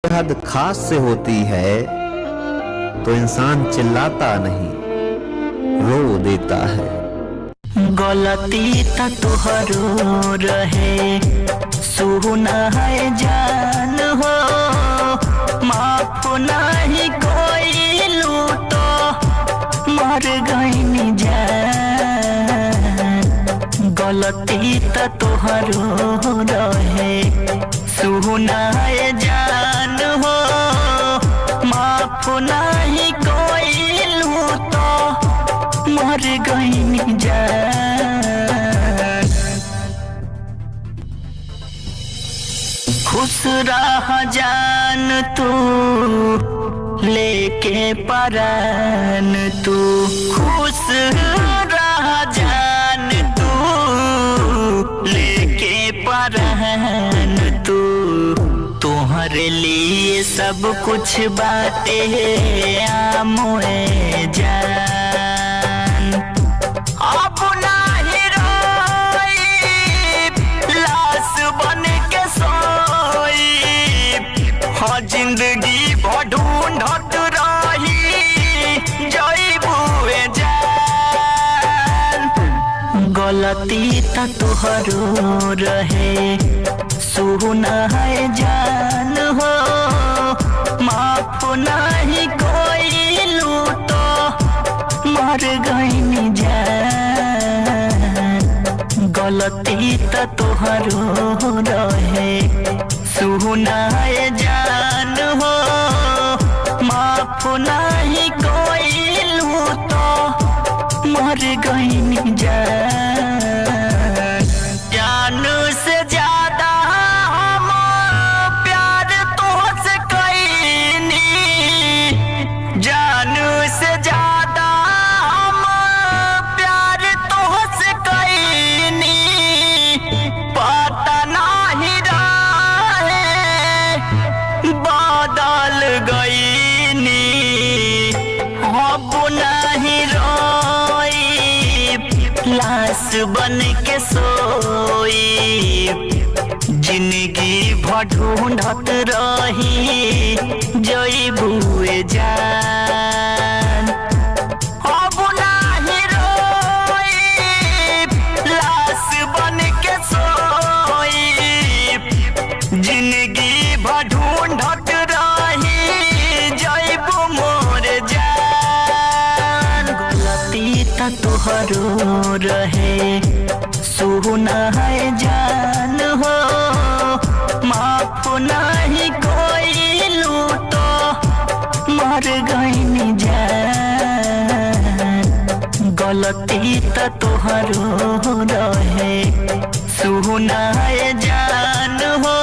हद खास से होती है तो इंसान चिल्लाता नहीं, रो देता है। गलती त तोहरो रहे, सुना है जान हो, माफ नहीं कोई लूटो, मर गई जान। गलती त तोहरो रहे, सुना है जान हो, माफ नहीं कोई लूटो, मर गई जान। खुश रह जान तू लेके परान, तू खुश रह जान तू लेके परान, तू तुम्हारे लिए सब कुछ बातें आमोए जान। अब नहीं रोई, लाश बन के सोई, हाँ जिंदगी भर ढूंढत रही जइबुए जान। गलती त तोहरो रहे, सुना है जान हो, माफ नहीं कोई लूटो, मर गई जान। गलती त तोहरो रहे, सुना है जान हो, माफ नहीं कोई लूटो, मर गई जान। जान से ज्यादा हम प्यार तुझसे कईनी, जान से ज्यादा हम प्यार तुझसे कईनी, पता नहीं रहे बदल गईनी। अब नहीं रोई, लाश बन के सोई, जिंदगी भर ढूंढत रही जइबुए जान। अब नहीं रोई, लाश बन के सोई, जिंदगी भर ढूंढत रही जइबु मोर जान। गलती त तोहरो रहे, सुना है जान हो, माफ नहीं कोई लूटो, मर गई जान। गलती त तोहरो रहे, सुना है जान हो,